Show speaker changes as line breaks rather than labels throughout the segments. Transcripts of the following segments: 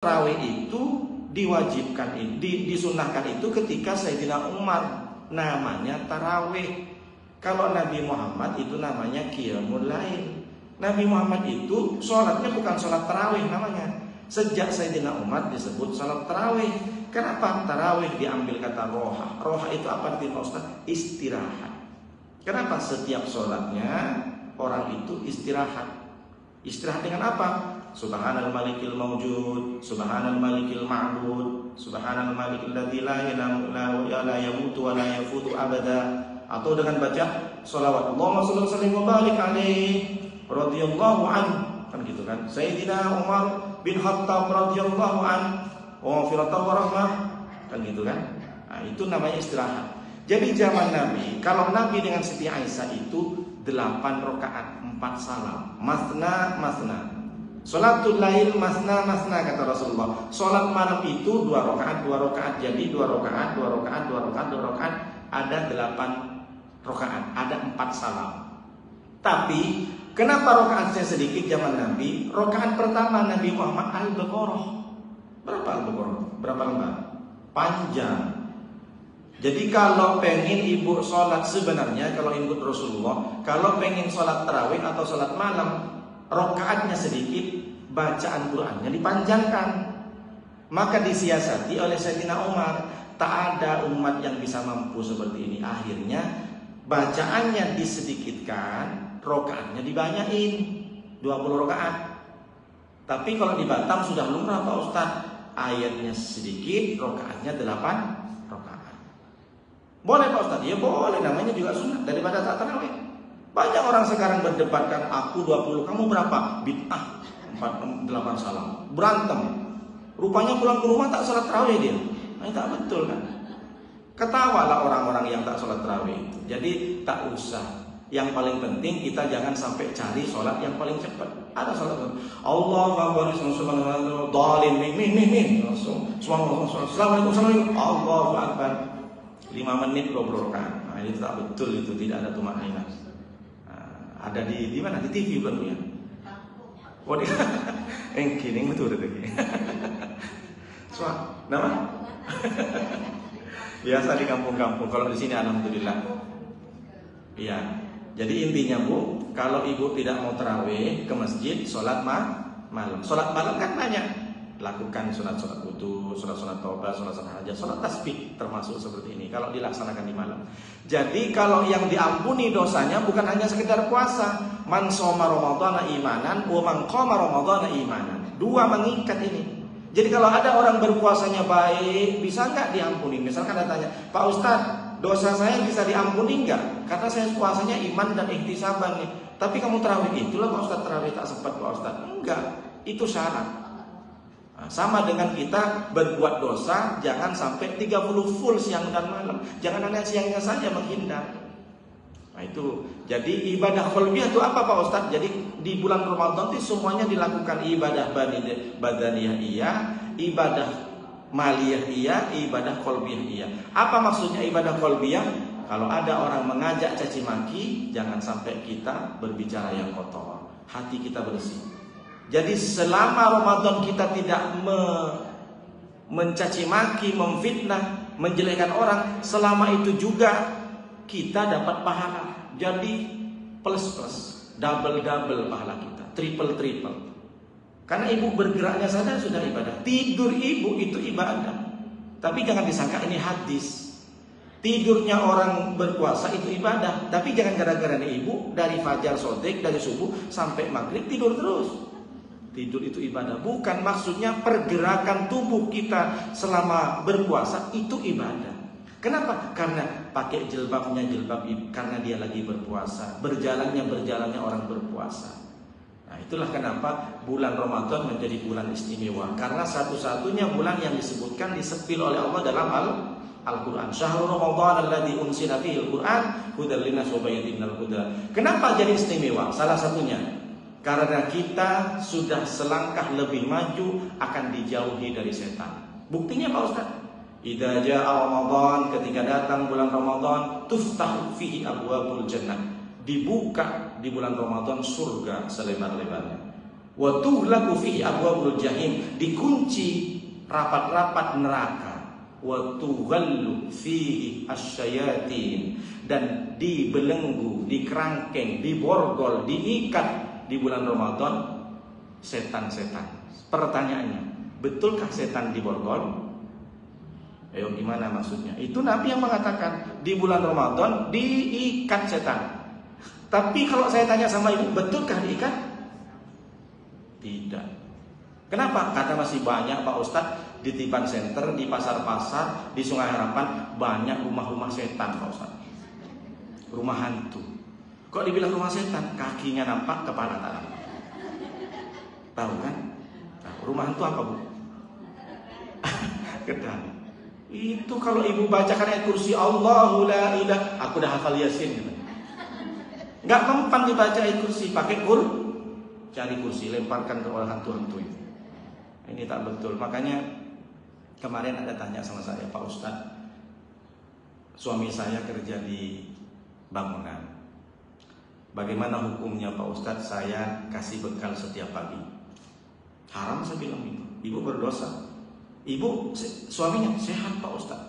tarawih itu diwajibkan, disunahkan itu ketika Sayyidina Umar, namanya tarawih. Kalau Nabi Muhammad itu namanya qiyamul lail. Nabi Muhammad itu sholatnya bukan sholat tarawih namanya. Sejak Sayyidina Umar disebut sholat tarawih. Kenapa tarawih diambil kata roha? Roha itu apa artinya Ustaz? Istirahat. Kenapa setiap sholatnya orang itu istirahat? Istirahat dengan apa? Subhanal malikil mawjud, subhanal malikil ma'bud, subhanal malikil ladzi la yamutu wa la yafutu abada. Atau dengan baca sholawat Allahumma shalli wa sallim wa barik alaihi radhiyallahu anhu, kan gitu kan. Sayyidina Umar bin Khattab radhiyallahu anhu wa firatan wa rahmah, kan gitu kan. Nah, itu namanya istirahat. Jadi zaman Nabi, kalau Nabi dengan Siti Aisyah itu 8 rakaat, 4 salam, masna masna. Sholatul lail masna masna kata Rasulullah. Sholat malam itu 2 rakaat, 2 rakaat. Jadi 2 rakaat, 2 rakaat, 2 rakaat, 2 rakaat, ada 8 rakaat, ada 4 salam. Tapi kenapa rakaatnya sedikit zaman Nabi? Rakaat pertama Nabi Muhammad Al-Baqarah. Berapa Al-Baqarah? Berapa lembar? Panjang. Jadi kalau pengen ibu sholat, sebenarnya kalau ikut Rasulullah, kalau pengen sholat tarawih atau sholat malam, rakaatnya sedikit, bacaan Qur'annya dipanjangkan. Maka disiasati oleh Sayyidina Umar, tak ada umat yang bisa mampu seperti ini. Akhirnya bacaannya disedikitkan, rakaatnya dibanyakin, 20 rakaat. Tapi kalau di Batam sudah lumrah Pak Ustaz, ayatnya sedikit, rakaatnya 8 rakaat. Boleh Pak Ustaz? Ya boleh, namanya juga sunnah daripada tak tarawih. Banyak orang sekarang berdebat kan, aku 20, kamu berapa? Bid'ah, 8 salam. Berantem. Rupanya pulang ke rumah tak sholat tarawih dia. Nah, tak betul kan? Ketawalah orang-orang yang tak sholat tarawih itu. Jadi tak usah. Yang paling penting kita jangan sampai cari sholat yang paling cepat. Ada sholat Allahu Akbar, subhanallah, dalin, min. Langsung Assalamualaikum, Allahu Akbar. 5 menit 20 rakaat. Nah, itu tak betul, itu tidak ada tumakninah. Ada di mana? Di TV bukan ya? Oh, di kining betul itu. Nama? Biasa di kampung-kampung. Kalau di sini alhamdulillah. Iya. Jadi intinya Bu, kalau ibu tidak mau tarawih ke masjid, sholat malam. Sholat malam kan banyak. Lakukan sholat wudu, sholat taubat, sholat hajat, sholat tasbih, termasuk seperti ini kalau dilaksanakan di malam. Jadi kalau yang diampuni dosanya bukan hanya sekedar puasa, man shoma ramadhana imanan wa man qama ramadhana imanan. 2 mengikat ini. Jadi kalau ada orang berpuasanya baik, bisa nggak diampuni? Misalkan ada tanya, Pak Ustadz, dosa saya bisa diampuni nggak? Karena saya puasanya iman dan ihtisaban nih. Tapi kamu tarawih, itulah Pak Ustadz tarawih tak sempat Pak Ustadz. Enggak, itu syarat. Sama dengan kita berbuat dosa, jangan sampai 30 full siang dan malam. Jangan hanya siangnya saja menghindar. Nah itu, jadi ibadah qalbiyah itu apa Pak Ustadz? Jadi di bulan Ramadan itu semuanya dilakukan ibadah badaniyah iya, ibadah maliyah iya, ibadah qalbiyah iya. Apa maksudnya ibadah qalbiyah? Kalau ada orang mengajak caci maki, jangan sampai kita berbicara yang kotor. Hati kita bersih. Jadi selama Ramadan kita tidak mencaci maki, memfitnah, menjelekkan orang, selama itu juga kita dapat pahala. Jadi plus, double pahala kita, triple. Karena ibu bergeraknya saja sudah ibadah. Tidur ibu itu ibadah. Tapi jangan disangka ini hadis. Tidurnya orang berpuasa itu ibadah. Tapi jangan gara-gara ibu dari fajar sodik, dari subuh sampai maghrib tidur terus. Tidur itu ibadah. Bukan maksudnya pergerakan tubuh kita selama berpuasa itu ibadah. Kenapa? Karena pakai jilbabnya jilbab karena dia lagi berpuasa. Berjalannya orang berpuasa. Nah itulah kenapa bulan Ramadan menjadi bulan istimewa. Karena satu-satunya bulan yang disebutkan disepil oleh Allah dalam Al-Quran. Syahrul Ramadan alladzi unzila fihil Quran hudal linnas wa bayyinatin minal huda. Kenapa jadi istimewa? Salah satunya karena kita sudah selangkah lebih maju akan dijauhi dari setan. Buktinya Pak Ustaz, idza jaa Ramadan, ketika datang bulan Ramadan, tuftahu fihi abwabul jannah. Dibuka di bulan Ramadan surga selebar-lebarnya. Wa tughlaqu fihi abwabul jahim, dikunci rapat-rapat neraka. Wa tughallu fihi asyayatin, dan dibelenggu, dikerangkeng, diborgol, diikat di bulan Ramadan setan-setan. Pertanyaannya, betulkah setan diborgol? Ayo, gimana maksudnya? Itu Nabi yang mengatakan di bulan Ramadan diikat setan. Tapi kalau saya tanya sama ibu, betulkah diikat? Tidak. Kenapa? Karena masih banyak Pak Ustadz di Tiban Center, di pasar-pasar, di Sungai Harapan banyak rumah-rumah setan Pak Ustadz. Rumah hantu. Kok dibilang rumah setan? Kakinya nampak, kepala tak nampak. Tahu kan? Nah, rumah hantu apa, Bu? Kedang. Itu kalau ibu bacakan ayat kursi Allahu la ilah, aku dah hafal Yasin gitu. Nggak mempan dibaca ayat kursi, pakai cari kursi, lemparkan ke orang hantu-hantu itu. Ini tak betul. Makanya kemarin ada tanya sama saya, Pak Ustadz, suami saya kerja di bangunan. Bagaimana hukumnya Pak Ustadz saya kasih bekal setiap pagi? Haram, saya bilang itu. Ibu berdosa. Ibu, suaminya sehat Pak Ustadz.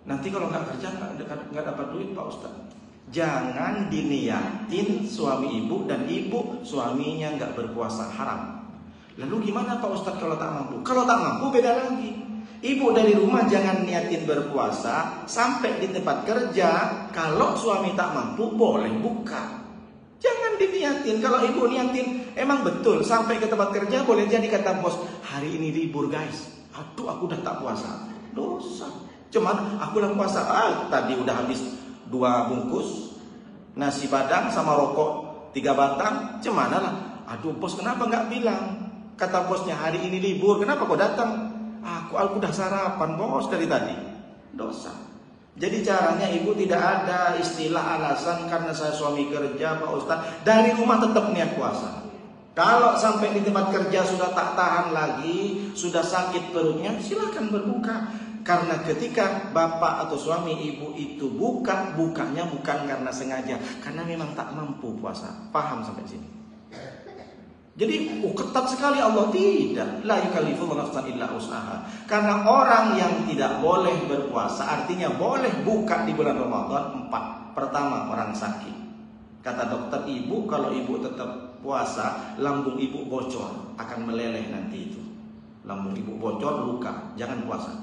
Nanti kalau nggak kerja nggak dapat duit Pak Ustadz. Jangan diniatin suami ibu dan ibu suaminya nggak berpuasa, haram. Lalu gimana Pak Ustadz kalau tak mampu? Kalau tak mampu beda lagi. Ibu dari rumah jangan niatin berpuasa, sampai di tempat kerja kalau suami tak mampu boleh buka. Jangan diniatin. Kalau ibu niatin emang betul sampai ke tempat kerja, boleh jadi kata bos, hari ini libur guys. Aduh, aku udah tak puasa. Dosa. Cuman aku udah puasa. Tadi udah habis 2 bungkus nasi padang sama rokok 3 batang. Cemana lah. Aduh bos, kenapa nggak bilang? Kata bosnya hari ini libur, kenapa kau datang? Aku udah sarapan bos dari tadi. Dosa. Jadi caranya ibu tidak ada istilah alasan karena saya suami kerja Pak Ustadz, dari rumah tetap niat puasa. Kalau sampai di tempat kerja sudah tak tahan lagi, sudah sakit perutnya, silakan berbuka. Karena ketika bapak atau suami ibu itu bukanya bukan karena sengaja, karena memang tak mampu puasa. Paham sampai sini? Jadi ketat sekali Allah, tidak. La yukallifullahu nafsan illa usaha. Karena orang yang tidak boleh berpuasa, artinya boleh buka di bulan Ramadan 4. Pertama, orang sakit. Kata dokter, ibu kalau ibu tetap puasa, lambung ibu bocor, akan meleleh nanti itu. Lambung ibu bocor, luka, jangan puasa.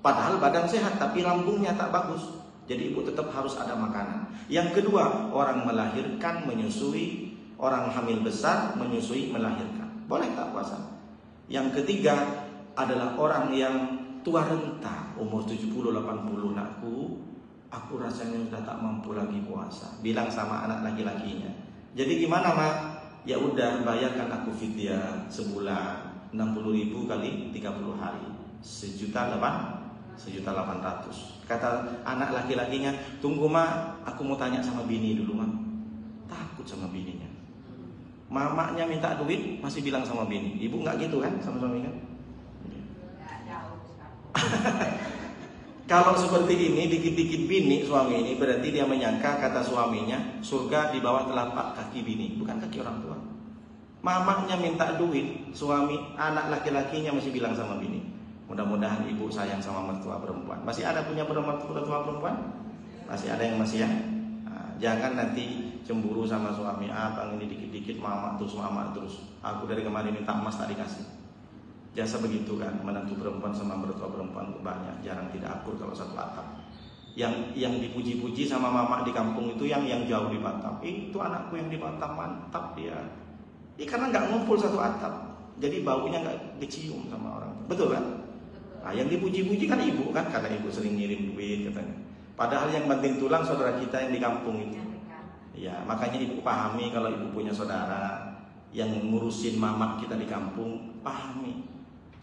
Padahal badan sehat tapi lambungnya tak bagus. Jadi ibu tetap harus ada makanan. Yang kedua, orang melahirkan, menyusui, orang hamil besar, menyusui, melahirkan. Boleh tak puasa? Yang ketiga adalah orang yang tua renta, umur 70-80, nakku, aku rasanya sudah tak mampu lagi puasa. Bilang sama anak laki-lakinya. Jadi gimana mak? Ya udah, bayarkan aku fidyah sebulan 60.000 kali 30 hari, 1.800.000. Kata anak laki-lakinya, tunggu mak, aku mau tanya sama bini dulu mak. Takut sama bininya. Mamanya minta duit masih bilang sama bini. Ibu nggak gitu kan sama suami kan? Kalau seperti ini dikit-dikit bini suami ini, berarti dia menyangka kata suaminya surga di bawah telapak kaki bini, bukan kaki orang tua. Mamanya minta duit, suami anak laki-lakinya masih bilang sama bini, mudah-mudahan ibu sayang sama mertua perempuan. Masih ada punya mertua perempuan? Masih ada yang masih ya? Nah, jangan nanti cemburu sama suami, abang ini dikit-dikit mama terus. Aku dari kemarin minta emas tak dikasih. Biasa begitu kan, menantu perempuan sama mertua perempuan itu banyak, jarang tidak akur kalau satu atap. Yang dipuji-puji sama mama di kampung itu yang jauh di Batam. Itu anakku yang di Batam mantap dia. Karena nggak ngumpul satu atap, jadi baunya nggak dicium sama orang. Betul kan? Nah, yang dipuji-puji kan ibu kan, karena ibu sering ngirim duit katanya. Padahal yang banting tulang saudara kita yang di kampung itu. Ya, makanya ibu pahami kalau ibu punya saudara yang ngurusin mama kita di kampung, pahami.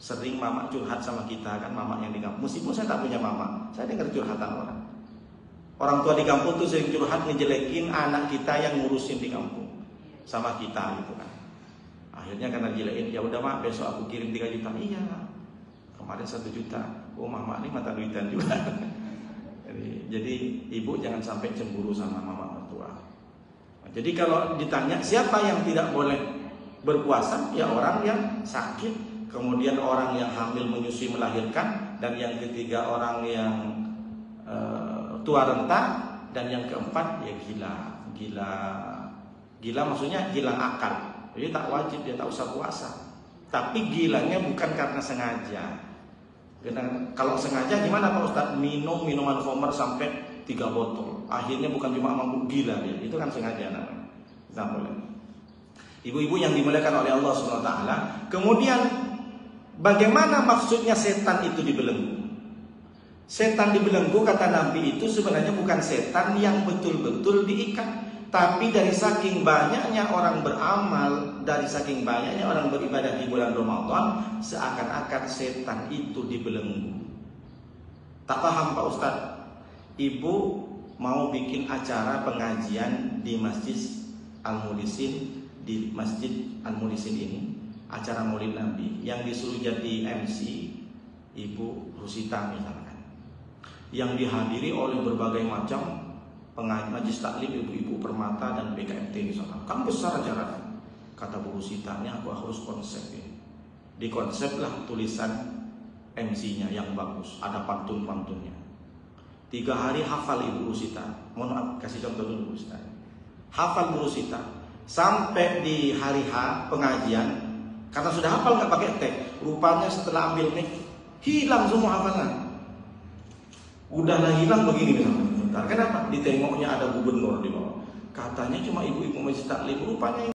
Sering mama curhat sama kita kan, mama yang di kampung. Meskipun saya tak punya mama, saya dengar curhatan orang. Orang tua di kampung tuh sering curhat ngejelekin anak kita yang ngurusin di kampung sama kita gitu kan. Akhirnya karena jelekin, ya udah mak, besok aku kirim 3 juta. Iya, kemarin 1 juta. Oh mama ini mata duitan juga. Jadi ibu jangan sampai cemburu sama mama mertua. Jadi kalau ditanya siapa yang tidak boleh Berpuasa ya orang yang sakit, kemudian orang yang hamil menyusui melahirkan, dan yang ketiga orang yang tua renta, dan yang keempat ya gila maksudnya hilang akal. Jadi tak wajib, dia tak usah puasa. Tapi gilanya bukan karena sengaja. Kalau sengaja gimana Pak Ustadz? Minum minuman khamr sampai 3 botol. Akhirnya bukan cuma mabuk, gila dia. Itu kan sengaja namanya. Tidak boleh. Ibu-ibu yang dimuliakan oleh Allah SWT. Kemudian bagaimana maksudnya setan itu dibelenggu? Setan dibelenggu kata Nabi itu sebenarnya bukan setan yang betul-betul diikat, tapi dari saking banyaknya orang beramal, dari saking banyaknya orang beribadah di bulan Ramadan, seakan-akan setan itu dibelenggu. Tak paham Pak Ustadz? Ibu mau bikin acara pengajian di Masjid Al-Mulisin, di Masjid Al-Mulisin ini, acara Maulid Nabi, yang disuruh jadi MC Ibu Rusita misalkan, yang dihadiri oleh berbagai macam majelis taklim, ibu-ibu permata dan BKMT misalkan. Kan besar acaranya. Kata Bu Rusita, ini aku harus konsep ini. Dikonseplah tulisan MC-nya yang bagus, ada pantun-pantunnya. 3 hari hafal Ibu Rusita. Mohon maaf, kasih contoh dulu Bu Rusita. Hafal Bu Rusita sampai di hari H pengajian, karena sudah hafal nggak pakai teks. Rupanya setelah ambil mic hilang semua hafalan. Udahlah hilang begini misalnya. Kenapa? Ditengoknya ada gubernur di bawah. Katanya cuma ibu-ibu masjid taklim, rupanya